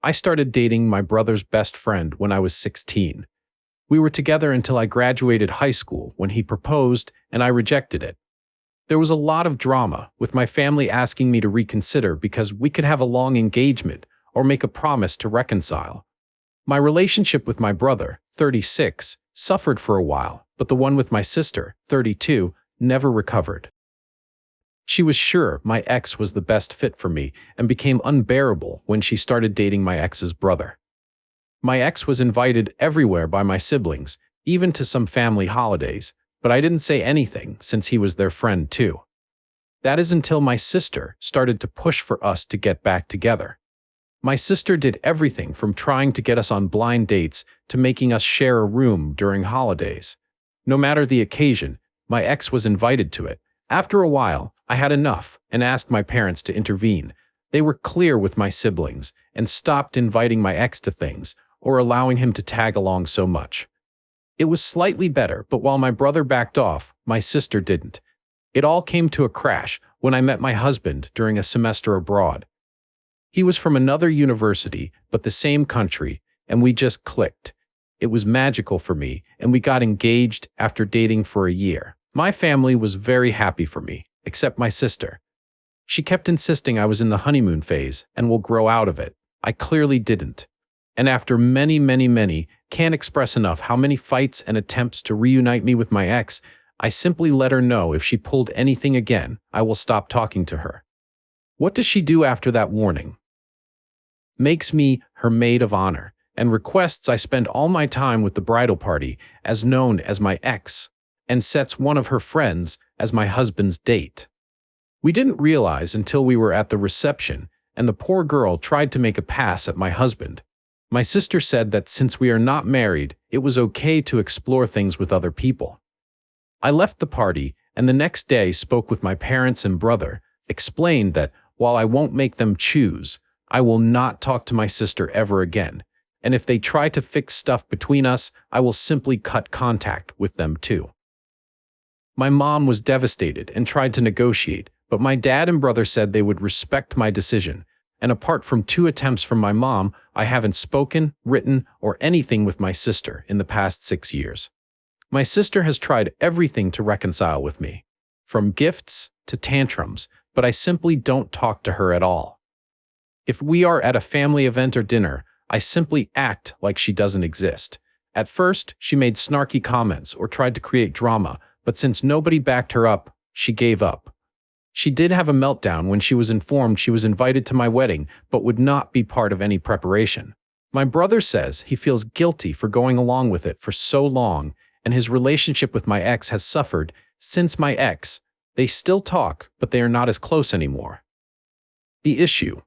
I started dating my brother's best friend when I was 16. We were together until I graduated high school when he proposed and I rejected it. There was a lot of drama, with my family asking me to reconsider because we could have a long engagement or make a promise to reconcile. My relationship with my brother, 36, suffered for a while, but the one with my sister, 32, never recovered. She was sure my ex was the best fit for me and became unbearable when she started dating my ex's brother. My ex was invited everywhere by my siblings, even to some family holidays, but I didn't say anything since he was their friend too. That is until my sister started to push for us to get back together. My sister did everything from trying to get us on blind dates to making us share a room during holidays. No matter the occasion, my ex was invited to it. After a while, I had enough and asked my parents to intervene. They were clear with my siblings and stopped inviting my ex to things or allowing him to tag along so much. It was slightly better, but while my brother backed off, my sister didn't. It all came to a crash when I met my husband during a semester abroad. He was from another university, but the same country, and we just clicked. It was magical for me, and we got engaged after dating for a year. My family was very happy for me, except my sister. She kept insisting I was in the honeymoon phase and will grow out of it. I clearly didn't. And after many, can't express enough how many fights and attempts to reunite me with my ex, I simply let her know if she pulled anything again, I will stop talking to her. What does she do after that warning? Makes me her maid of honor and requests I spend all my time with the bridal party, as known as my ex, and sets one of her friends as my husband's date. We didn't realize until we were at the reception, and the poor girl tried to make a pass at my husband. My sister said that since we are not married, it was okay to explore things with other people. I left the party and the next day spoke with my parents and brother, explained that while I won't make them choose, I will not talk to my sister ever again, and if they try to fix stuff between us, I will simply cut contact with them too. My mom was devastated and tried to negotiate, but my dad and brother said they would respect my decision. And apart from 2 attempts from my mom, I haven't spoken, written, or anything with my sister in the past 6 years. My sister has tried everything to reconcile with me, from gifts to tantrums, but I simply don't talk to her at all. If we are at a family event or dinner, I simply act like she doesn't exist. At first, she made snarky comments or tried to create drama, but since nobody backed her up, she gave up. She did have a meltdown when she was informed she was invited to my wedding but would not be part of any preparation. My brother says he feels guilty for going along with it for so long, and his relationship with my ex has suffered since my ex. They still talk, but they are not as close anymore. The issue.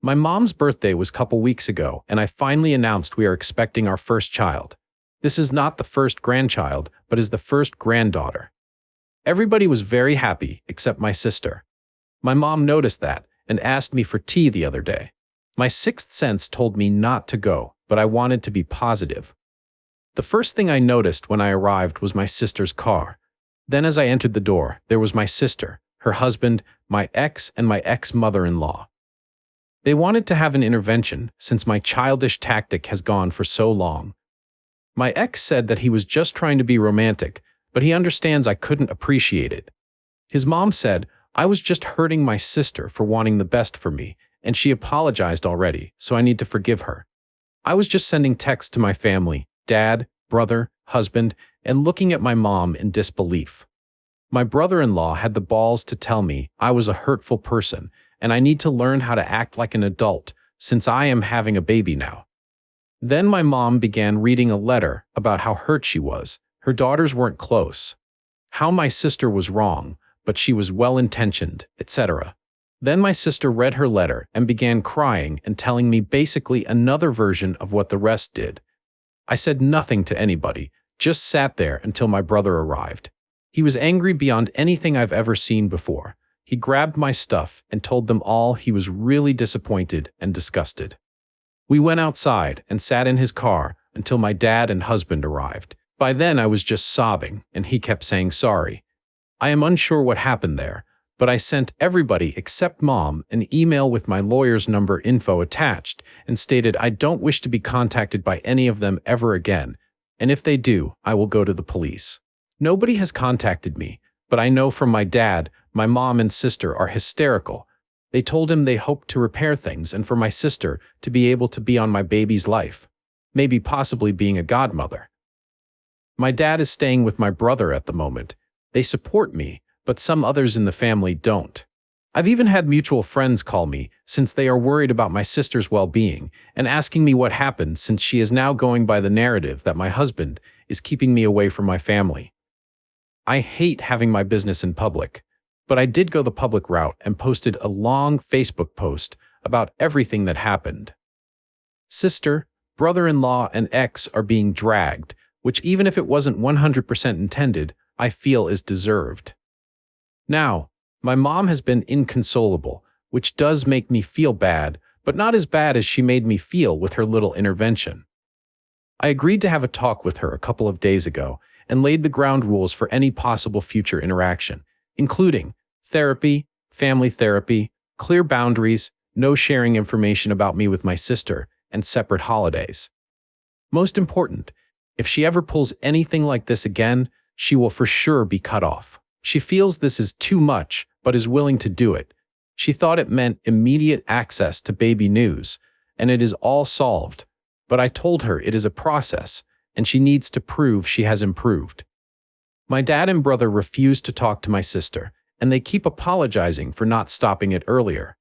My mom's birthday was a couple weeks ago, and I finally announced we are expecting our first child. This is not the first grandchild, but is the first granddaughter. Everybody was very happy except my sister. My mom noticed that and asked me for tea the other day. My sixth sense told me not to go, but I wanted to be positive. The first thing I noticed when I arrived was my sister's car. Then as I entered the door, there was my sister, her husband, my ex, and my ex-mother-in-law. They wanted to have an intervention since my childish tactic has gone for so long. My ex said that he was just trying to be romantic, but he understands I couldn't appreciate it. His mom said, I was just hurting my sister for wanting the best for me, and she apologized already, so I need to forgive her. I was just sending texts to my family, dad, brother, husband, and looking at my mom in disbelief. My brother-in-law had the balls to tell me I was a hurtful person, and I need to learn how to act like an adult since I am having a baby now. Then my mom began reading a letter about how hurt she was. Her daughters weren't close. How my sister was wrong, but she was well-intentioned, etc. Then my sister read her letter and began crying and telling me basically another version of what the rest did. I said nothing to anybody, just sat there until my brother arrived. He was angry beyond anything I've ever seen before. He grabbed my stuff and told them all he was really disappointed and disgusted. We went outside and sat in his car until my dad and husband arrived. By then I was just sobbing, and he kept saying sorry. I am unsure what happened there, but I sent everybody except Mom an email with my lawyer's number info attached and stated I don't wish to be contacted by any of them ever again, and if they do, I will go to the police. Nobody has contacted me, but I know from my dad, my mom and sister are hysterical. They told him they hoped to repair things and for my sister to be able to be on my baby's life, maybe possibly being a godmother. My dad is staying with my brother at the moment. They support me, but some others in the family don't. I've even had mutual friends call me since they are worried about my sister's well-being and asking me what happened since she is now going by the narrative that my husband is keeping me away from my family. I hate having my business in public, but I did go the public route and posted a long Facebook post about everything that happened. Sister, brother-in-law, and ex are being dragged, which even if it wasn't 100% intended, I feel is deserved. Now, my mom has been inconsolable, which does make me feel bad, but not as bad as she made me feel with her little intervention. I agreed to have a talk with her a couple of days ago and laid the ground rules for any possible future interaction, including therapy, family therapy, clear boundaries, no sharing information about me with my sister, and separate holidays. Most important, if she ever pulls anything like this again, she will for sure be cut off. She feels this is too much, but is willing to do it. She thought it meant immediate access to baby news, and it is all solved. But I told her it is a process, and she needs to prove she has improved. My dad and brother refuse to talk to my sister, and they keep apologizing for not stopping it earlier.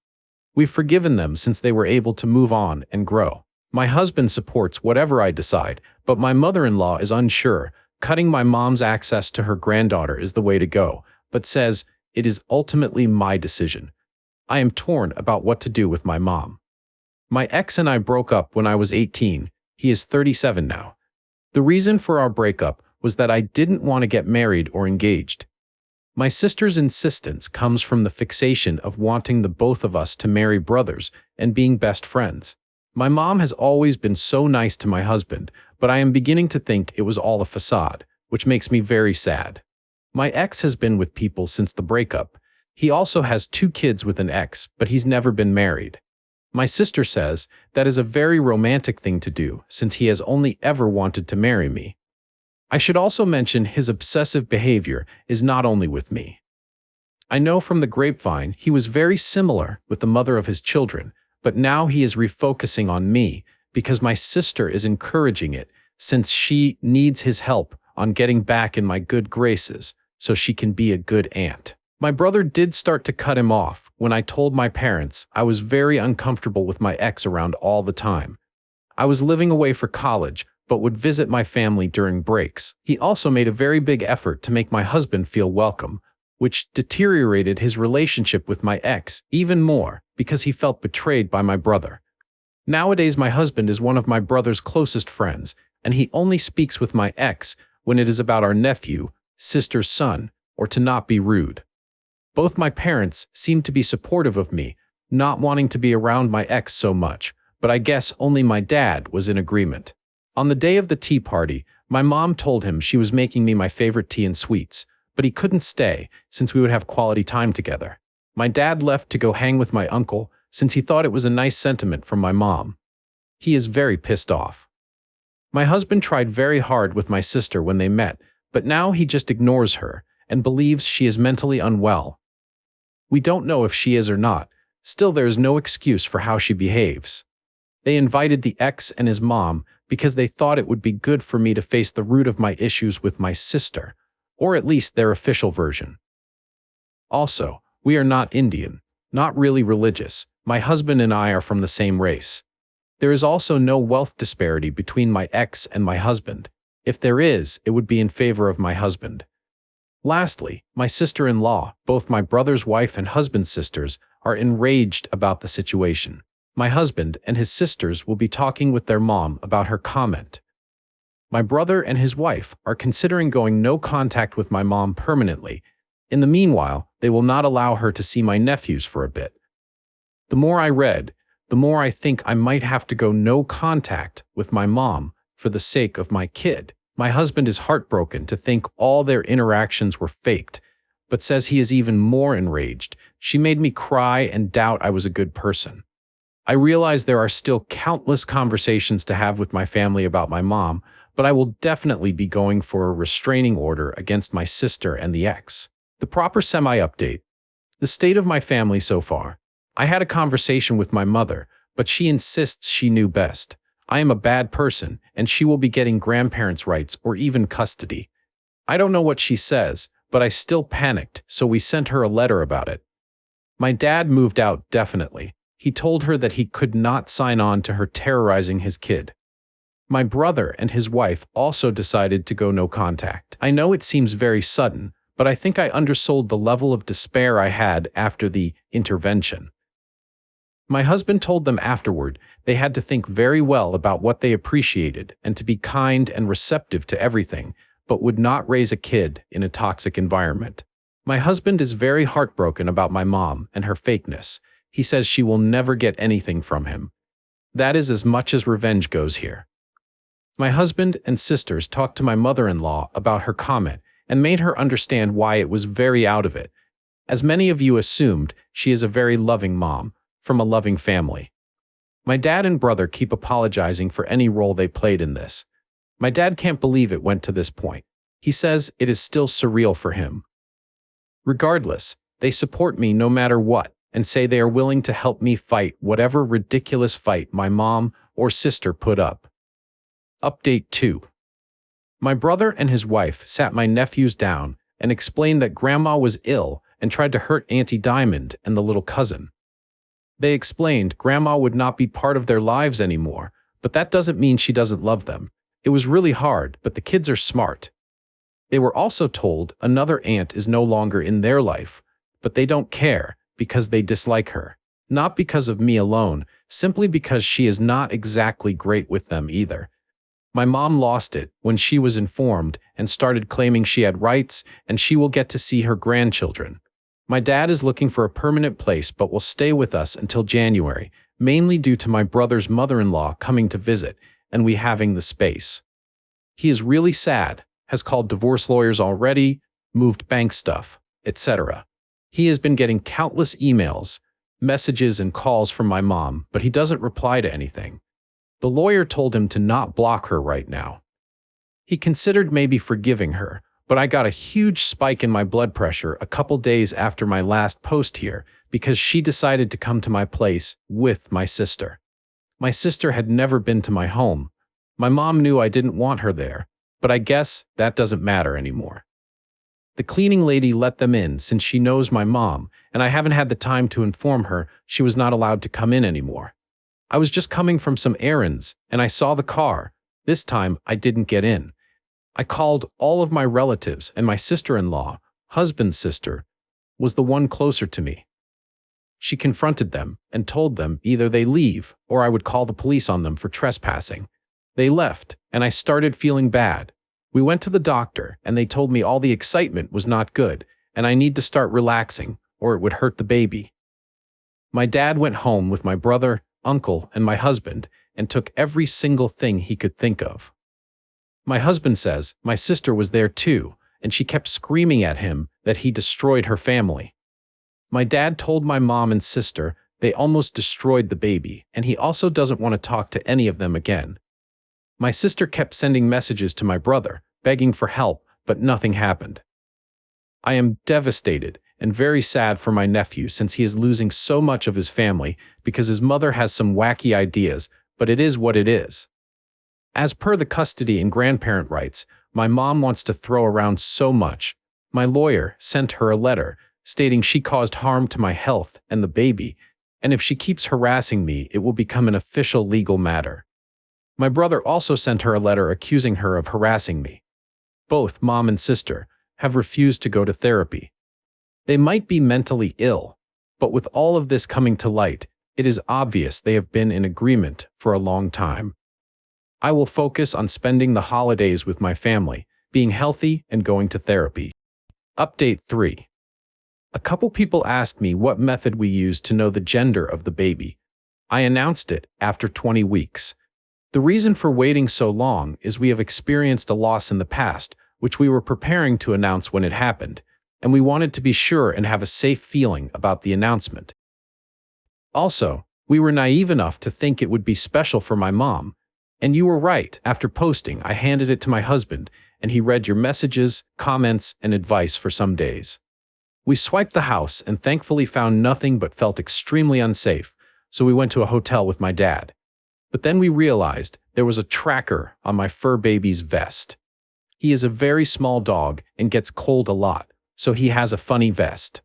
We've forgiven them since they were able to move on and grow. My husband supports whatever I decide, but my mother-in-law is unsure. Cutting my mom's access to her granddaughter is the way to go, but says it is ultimately my decision. I am torn about what to do with my mom. My ex and I broke up when I was 18. He is 37 now. The reason for our breakup was that I didn't want to get married or engaged. My sister's insistence comes from the fixation of wanting the both of us to marry brothers and being best friends. My mom has always been so nice to my husband, but I am beginning to think it was all a facade, which makes me very sad. My ex has been with people since the breakup. He also has 2 kids with an ex, but he's never been married. My sister says that is a very romantic thing to do since he has only ever wanted to marry me. I should also mention his obsessive behavior is not only with me. I know from the grapevine he was very similar with the mother of his children, but now he is refocusing on me because my sister is encouraging it since she needs his help on getting back in my good graces so she can be a good aunt. My brother did start to cut him off when I told my parents I was very uncomfortable with my ex around all the time. I was living away for college, but would visit my family during breaks. He also made a very big effort to make my husband feel welcome, which deteriorated his relationship with my ex even more because he felt betrayed by my brother. Nowadays, my husband is one of my brother's closest friends, and he only speaks with my ex when it is about our nephew, sister's son, or to not be rude. Both my parents seem to be supportive of me, not wanting to be around my ex so much, but I guess only my dad was in agreement. On the day of the tea party, my mom told him she was making me my favorite tea and sweets, but he couldn't stay since we would have quality time together. My dad left to go hang with my uncle since he thought it was a nice sentiment from my mom. He is very pissed off. My husband tried very hard with my sister when they met, but now he just ignores her and believes she is mentally unwell. We don't know if she is or not. Still, there is no excuse for how she behaves. They invited the ex and his mom because they thought it would be good for me to face the root of my issues with my sister, or at least their official version. Also, we are not Indian, not really religious. My husband and I are from the same race. There is also no wealth disparity between my ex and my husband. If there is, it would be in favor of my husband. Lastly, my sister-in-law, both my brother's wife and husband's sisters, are enraged about the situation. My husband and his sisters will be talking with their mom about her comment. My brother and his wife are considering going no contact with my mom permanently. In the meanwhile, they will not allow her to see my nephews for a bit. The more I read, the more I think I might have to go no contact with my mom for the sake of my kid. My husband is heartbroken to think all their interactions were faked, but says he is even more enraged. She made me cry and doubt I was a good person. I realize there are still countless conversations to have with my family about my mom, but I will definitely be going for a restraining order against my sister and the ex. The proper semi-update. The state of my family so far. I had a conversation with my mother, but she insists she knew best. I am a bad person, and she will be getting grandparents' rights or even custody. I don't know what she says, but I still panicked, so we sent her a letter about it. My dad moved out definitely. He told her that he could not sign on to her terrorizing his kid. My brother and his wife also decided to go no contact. I know it seems very sudden, but I think I undersold the level of despair I had after the intervention. My husband told them afterward they had to think very well about what they appreciated and to be kind and receptive to everything, but would not raise a kid in a toxic environment. My husband is very heartbroken about my mom and her fakeness. He says she will never get anything from him. That is as much as revenge goes here. My husband and sisters talked to my mother-in-law about her comment and made her understand why it was very out of it. As many of you assumed, she is a very loving mom, from a loving family. My dad and brother keep apologizing for any role they played in this. My dad can't believe it went to this point. He says it is still surreal for him. Regardless, they support me no matter what, and say they are willing to help me fight whatever ridiculous fight my mom or sister put up. Update 2. My brother and his wife sat my nephews down and explained that Grandma was ill and tried to hurt Auntie Diamond and the little cousin. They explained Grandma would not be part of their lives anymore, but that doesn't mean she doesn't love them. It was really hard, but the kids are smart. They were also told another aunt is no longer in their life, but they don't care because they dislike her. Not because of me alone, simply because she is not exactly great with them either. My mom lost it when she was informed and started claiming she had rights and she will get to see her grandchildren. My dad is looking for a permanent place but will stay with us until January, mainly due to my brother's mother-in-law coming to visit and we having the space. He is really sad, has called divorce lawyers already, moved bank stuff, etc. He has been getting countless emails, messages and calls from my mom, but he doesn't reply to anything. The lawyer told him to not block her right now. He considered maybe forgiving her, but I got a huge spike in my blood pressure a couple days after my last post here because she decided to come to my place with my sister. My sister had never been to my home. My mom knew I didn't want her there, but I guess that doesn't matter anymore. The cleaning lady let them in since she knows my mom, and I haven't had the time to inform her she was not allowed to come in anymore. I was just coming from some errands, and I saw the car. This time, I didn't get in. I called all of my relatives, and my sister-in-law, husband's sister, was the one closer to me. She confronted them and told them either they leave or I would call the police on them for trespassing. They left, and I started feeling bad. We went to the doctor, and they told me all the excitement was not good, and I need to start relaxing, or it would hurt the baby. My dad went home with my brother, uncle, and my husband, and took every single thing he could think of. My husband says my sister was there too, and she kept screaming at him that he destroyed her family. My dad told my mom and sister they almost destroyed the baby, and he also doesn't want to talk to any of them again. My sister kept sending messages to my brother, begging for help, but nothing happened. I am devastated and very sad for my nephew since he is losing so much of his family because his mother has some wacky ideas, but it is what it is. As per the custody and grandparent rights, my mom wants to throw around so much. My lawyer sent her a letter stating she caused harm to my health and the baby, and if she keeps harassing me, it will become an official legal matter. My brother also sent her a letter accusing her of harassing me. Both mom and sister have refused to go to therapy. They might be mentally ill, but with all of this coming to light, it is obvious they have been in agreement for a long time. I will focus on spending the holidays with my family, being healthy and going to therapy. Update 3. A couple people asked me what method we used to know the gender of the baby. I announced it after 20 weeks. The reason for waiting so long is we have experienced a loss in the past, which we were preparing to announce when it happened. and we wanted to be sure and have a safe feeling about the announcement. Also, we were naive enough to think it would be special for my mom. And you were right. After posting, I handed it to my husband, and he read your messages, comments, and advice for some days. We swiped the house and thankfully found nothing but felt extremely unsafe, so we went to a hotel with my dad. But then we realized there was a tracker on my fur baby's vest. He is a very small dog and gets cold a lot, so he has a funny vest.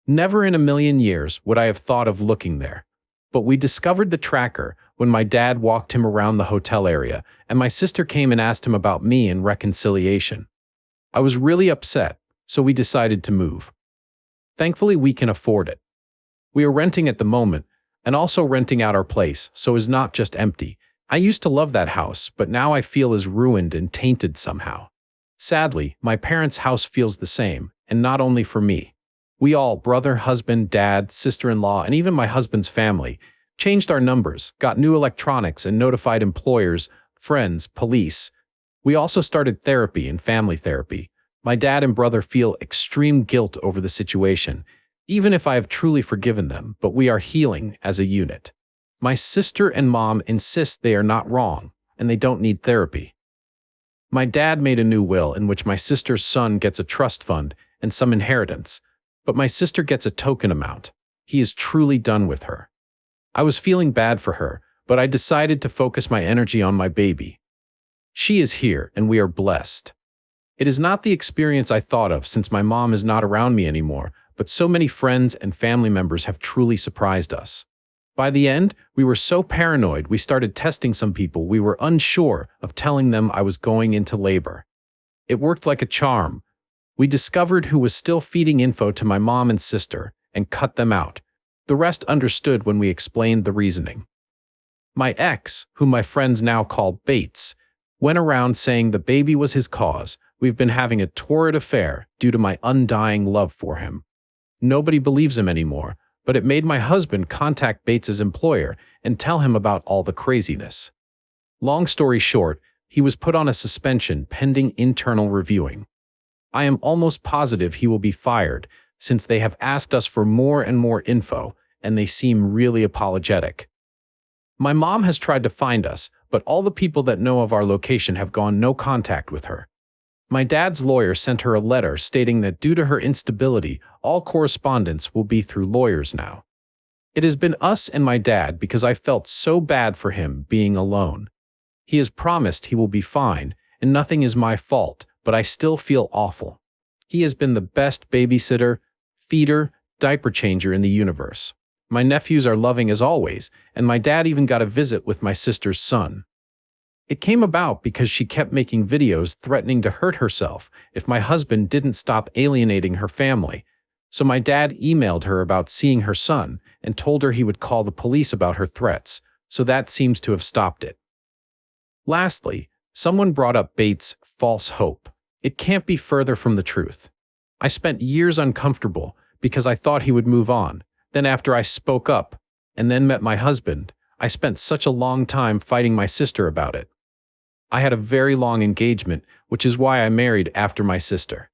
Never in a million years would I have thought of looking there. But we discovered the tracker when my dad walked him around the hotel area, and my sister came and asked him about me and reconciliation. I was really upset, so we decided to move. Thankfully, we can afford it. We are renting at the moment, and also renting out our place, so it's not just empty. I used to love that house, but now I feel is ruined and tainted somehow. Sadly, my parents' house feels the same, and not only for me. We all, brother, husband, dad, sister-in-law, and even my husband's family, changed our numbers, got new electronics, and notified employers, friends, police. We also started therapy and family therapy. My dad and brother feel extreme guilt over the situation, even if I have truly forgiven them, but we are healing as a unit. My sister and mom insist they are not wrong, and they don't need therapy. My dad made a new will in which my sister's son gets a trust fund and some inheritance, but my sister gets a token amount. He is truly done with her. I was feeling bad for her, but I decided to focus my energy on my baby. She is here, and we are blessed. It is not the experience I thought of since my mom is not around me anymore, but so many friends and family members have truly surprised us. By the end, we were so paranoid we started testing some people we were unsure of, telling them I was going into labor. It worked like a charm. We discovered who was still feeding info to my mom and sister, and cut them out. The rest understood when we explained the reasoning. My ex, whom my friends now call Bates, went around saying the baby was his cause. We've been having a torrid affair due to my undying love for him. Nobody believes him anymore, but it made my husband contact Bates's employer and tell him about all the craziness. Long story short, he was put on a suspension pending internal reviewing. I am almost positive he will be fired, since they have asked us for more and more info, and they seem really apologetic. My mom has tried to find us, but all the people that know of our location have gone no contact with her. My dad's lawyer sent her a letter stating that due to her instability, all correspondence will be through lawyers now. It has been us and my dad because I felt so bad for him being alone. He has promised he will be fine, and nothing is my fault, but I still feel awful. He has been the best babysitter, feeder, diaper changer in the universe. My nephews are loving as always, and my dad even got a visit with my sister's son. It came about because she kept making videos threatening to hurt herself if my husband didn't stop alienating her family. So my dad emailed her about seeing her son and told her he would call the police about her threats, so that seems to have stopped it. Lastly, someone brought up Bates' false hope. It can't be further from the truth. I spent years uncomfortable because I thought he would move on. Then after I spoke up, and then met my husband, I spent such a long time fighting my sister about it. I had a very long engagement, which is why I married after my sister.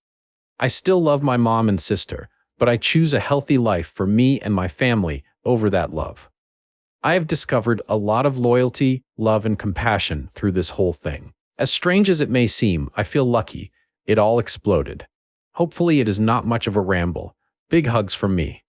I still love my mom and sister, but I choose a healthy life for me and my family over that love. I have discovered a lot of loyalty, love, and compassion through this whole thing. As strange as it may seem, I feel lucky. It all exploded. Hopefully it is not much of a ramble. Big hugs from me.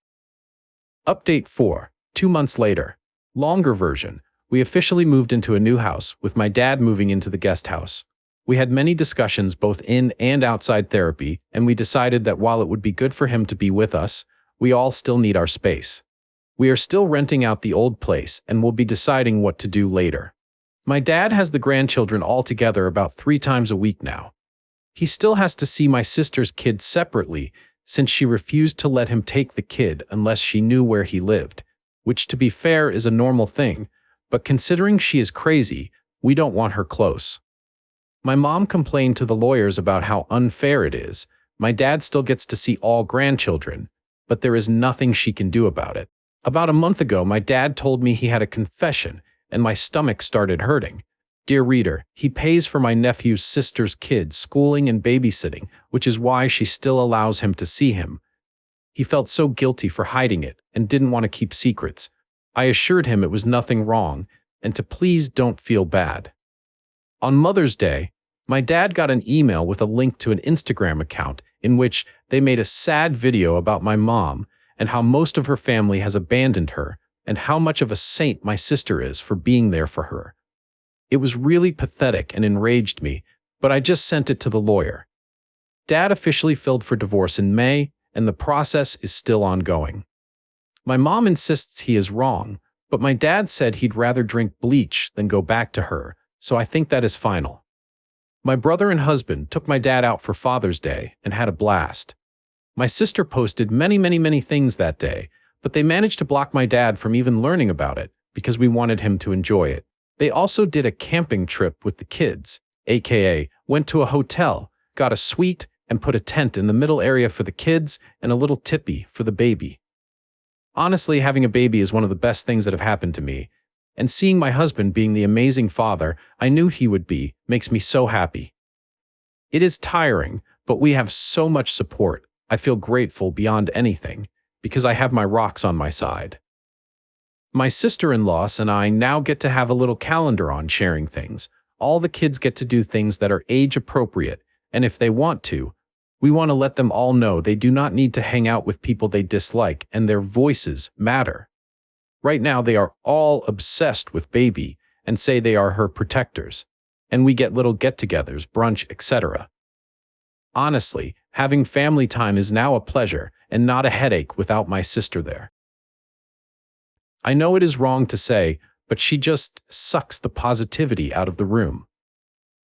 Update 4. 2 months later. Longer version. We officially moved into a new house, with my dad moving into the guest house. We had many discussions both in and outside therapy, and we decided that while it would be good for him to be with us, we all still need our space. We are still renting out the old place and will be deciding what to do later. My dad has the grandchildren all together about 3 times a week now. He still has to see my sister's kid separately, since she refused to let him take the kid unless she knew where he lived, which to be fair is a normal thing, but considering she is crazy, we don't want her close. My mom complained to the lawyers about how unfair it is. My dad still gets to see all grandchildren, but there is nothing she can do about it. About a month ago, my dad told me he had a confession, and my stomach started hurting. Dear reader, he pays for my nephew's sister's kids' schooling and babysitting, which is why she still allows him to see him. He felt so guilty for hiding it and didn't want to keep secrets. I assured him it was nothing wrong and to please don't feel bad. On Mother's Day, my dad got an email with a link to an Instagram account in which they made a sad video about my mom and how most of her family has abandoned her and how much of a saint my sister is for being there for her. It was really pathetic and enraged me, but I just sent it to the lawyer. Dad officially filed for divorce in May, and the process is still ongoing. My mom insists he is wrong, but my dad said he'd rather drink bleach than go back to her, so I think that is final. My brother and husband took my dad out for Father's Day and had a blast. My sister posted many things that day, but they managed to block my dad from even learning about it because we wanted him to enjoy it. They also did a camping trip with the kids, aka went to a hotel, got a suite, and put a tent in the middle area for the kids and a little tippy for the baby. Honestly, having a baby is one of the best things that have happened to me, and seeing my husband being the amazing father I knew he would be makes me so happy. It is tiring, but we have so much support. I feel grateful beyond anything, because I have my rocks on my side. My sister-in-law and I now get to have a little calendar on sharing things. All the kids get to do things that are age appropriate, and if they want to, we want to let them all know they do not need to hang out with people they dislike and their voices matter. Right now they are all obsessed with baby and say they are her protectors, and we get little get-togethers, brunch, etc. Honestly, having family time is now a pleasure and not a headache without my sister there. I know it is wrong to say, but she just sucks the positivity out of the room.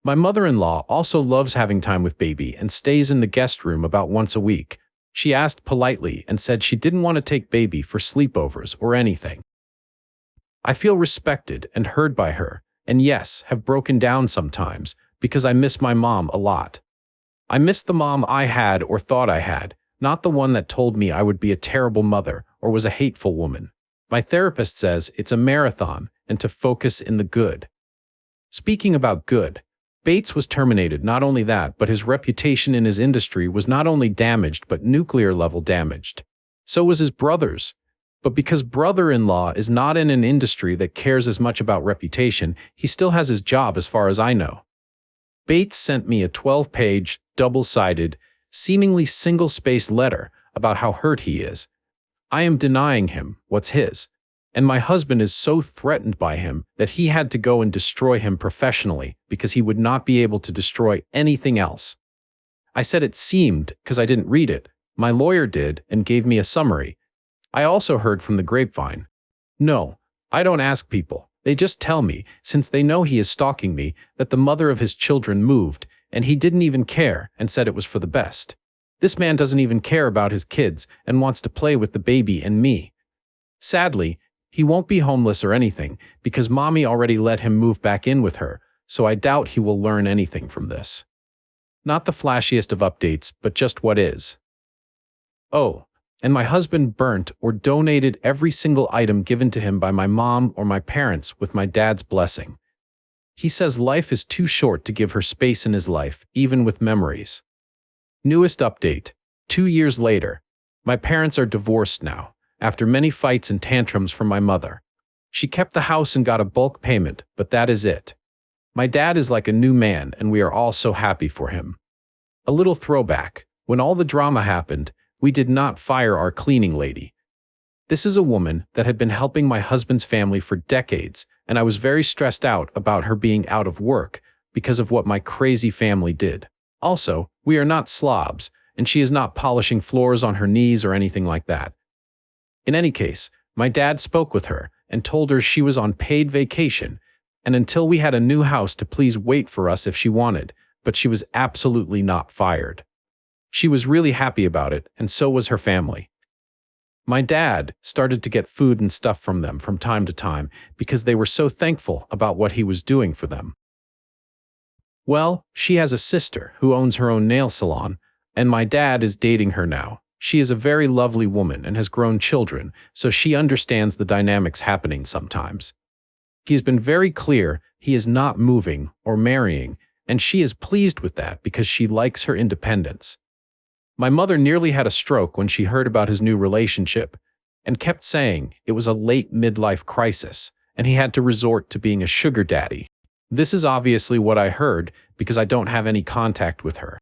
My mother-in-law also loves having time with baby and stays in the guest room about once a week. She asked politely and said she didn't want to take baby for sleepovers or anything. I feel respected and heard by her, and yes, have broken down sometimes because I miss my mom a lot. I miss the mom I had or thought I had, not the one that told me I would be a terrible mother or was a hateful woman. My therapist says it's a marathon and to focus in the good. Speaking about good, Bates was terminated. Not only that, but his reputation in his industry was not only damaged but nuclear-level damaged. So was his brother's. But because brother-in-law is not in an industry that cares as much about reputation, he still has his job as far as I know. Bates sent me a 12-page, double-sided, seemingly single-spaced letter about how hurt he is. I am denying him what's his, and my husband is so threatened by him that he had to go and destroy him professionally because he would not be able to destroy anything else. I said it seemed because I didn't read it. My lawyer did and gave me a summary. I also heard from the grapevine. No, I don't ask people. They just tell me, since they know he is stalking me, that the mother of his children moved, and he didn't even care and said it was for the best. This man doesn't even care about his kids and wants to play with the baby and me. Sadly, he won't be homeless or anything because mommy already let him move back in with her, so I doubt he will learn anything from this. Not the flashiest of updates, but just what is. Oh, and my husband burnt or donated every single item given to him by my mom or my parents with my dad's blessing. He says life is too short to give her space in his life, even with memories. Newest update, 2 years later. My parents are divorced now, after many fights and tantrums from my mother. She kept the house and got a bulk payment, but that is it. My dad is like a new man and we are all so happy for him. A little throwback, when all the drama happened, we did not fire our cleaning lady. This is a woman that had been helping my husband's family for decades, and I was very stressed out about her being out of work because of what my crazy family did. Also, we are not slobs, and she is not polishing floors on her knees or anything like that. In any case, my dad spoke with her and told her she was on paid vacation, and until we had a new house to please wait for us if she wanted, but she was absolutely not fired. She was really happy about it, and so was her family. My dad started to get food and stuff from them from time to time because they were so thankful about what he was doing for them. Well, she has a sister who owns her own nail salon, and my dad is dating her now. She is a very lovely woman and has grown children, so she understands the dynamics happening sometimes. He's been very clear he is not moving or marrying, and she is pleased with that because she likes her independence. My mother nearly had a stroke when she heard about his new relationship and kept saying it was a late midlife crisis and he had to resort to being a sugar daddy. This is obviously what I heard because I don't have any contact with her.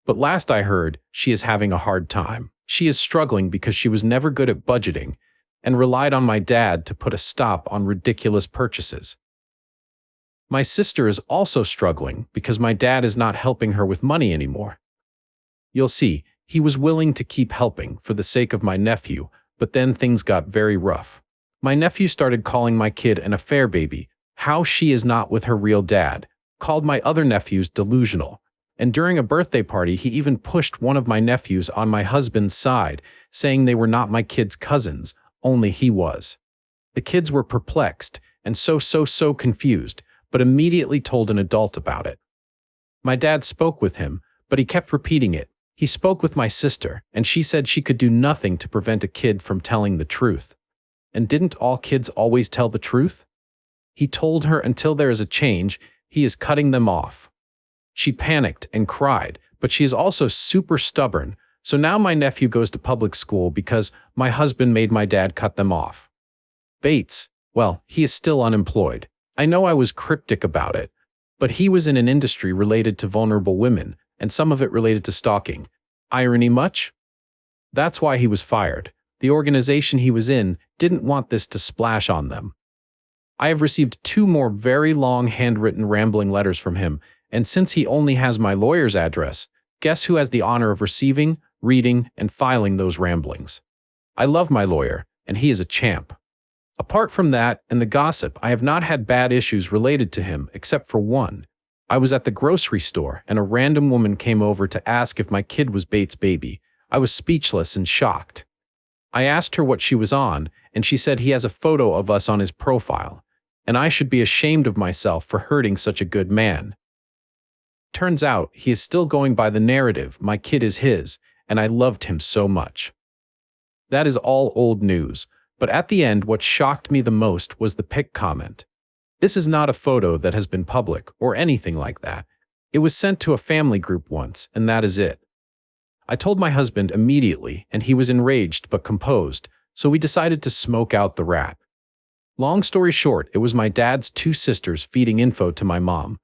But last I heard, she is having a hard time. She is struggling because she was never good at budgeting and relied on my dad to put a stop on ridiculous purchases. My sister is also struggling because my dad is not helping her with money anymore. You'll see, he was willing to keep helping for the sake of my nephew, but then things got very rough. My nephew started calling my kid an affair baby, how she is not with her real dad, called my other nephews delusional, and during a birthday party he even pushed one of my nephews on my husband's side, saying they were not my kid's cousins, only he was. The kids were perplexed and so confused, but immediately told an adult about it. My dad spoke with him, but he kept repeating it. He spoke with my sister, and she said she could do nothing to prevent a kid from telling the truth. And didn't all kids always tell the truth? He told her until there is a change, he is cutting them off. She panicked and cried, but she is also super stubborn, so now my nephew goes to public school because my husband made my dad cut them off. Bates, well, he is still unemployed. I know I was cryptic about it, but he was in an industry related to vulnerable women, and some of it related to stalking. Irony much? That's why he was fired. The organization he was in didn't want this to splash on them. I have received 2 more very long handwritten rambling letters from him, and since he only has my lawyer's address, guess who has the honor of receiving, reading, and filing those ramblings? I love my lawyer, and he is a champ. Apart from that and the gossip, I have not had bad issues related to him except for one. I was at the grocery store and a random woman came over to ask if my kid was Bates' baby. I was speechless and shocked. I asked her what she was on, and she said he has a photo of us on his profile, and I should be ashamed of myself for hurting such a good man. Turns out he is still going by the narrative, my kid is his, and I loved him so much. That is all old news, but at the end what shocked me the most was the pic comment. This is not a photo that has been public or anything like that. It was sent to a family group once, and that is it. I told my husband immediately, and he was enraged but composed, so we decided to smoke out the rat. Long story short, it was my dad's 2 sisters feeding info to my mom.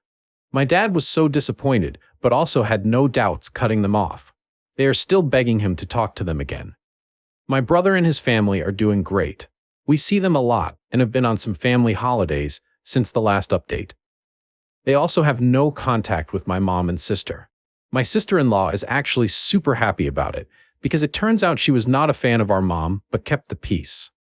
My dad was so disappointed, but also had no doubts cutting them off. They are still begging him to talk to them again. My brother and his family are doing great. We see them a lot and have been on some family holidays since the last update. They also have no contact with my mom and sister. My sister-in-law is actually super happy about it because it turns out she was not a fan of our mom but kept the peace.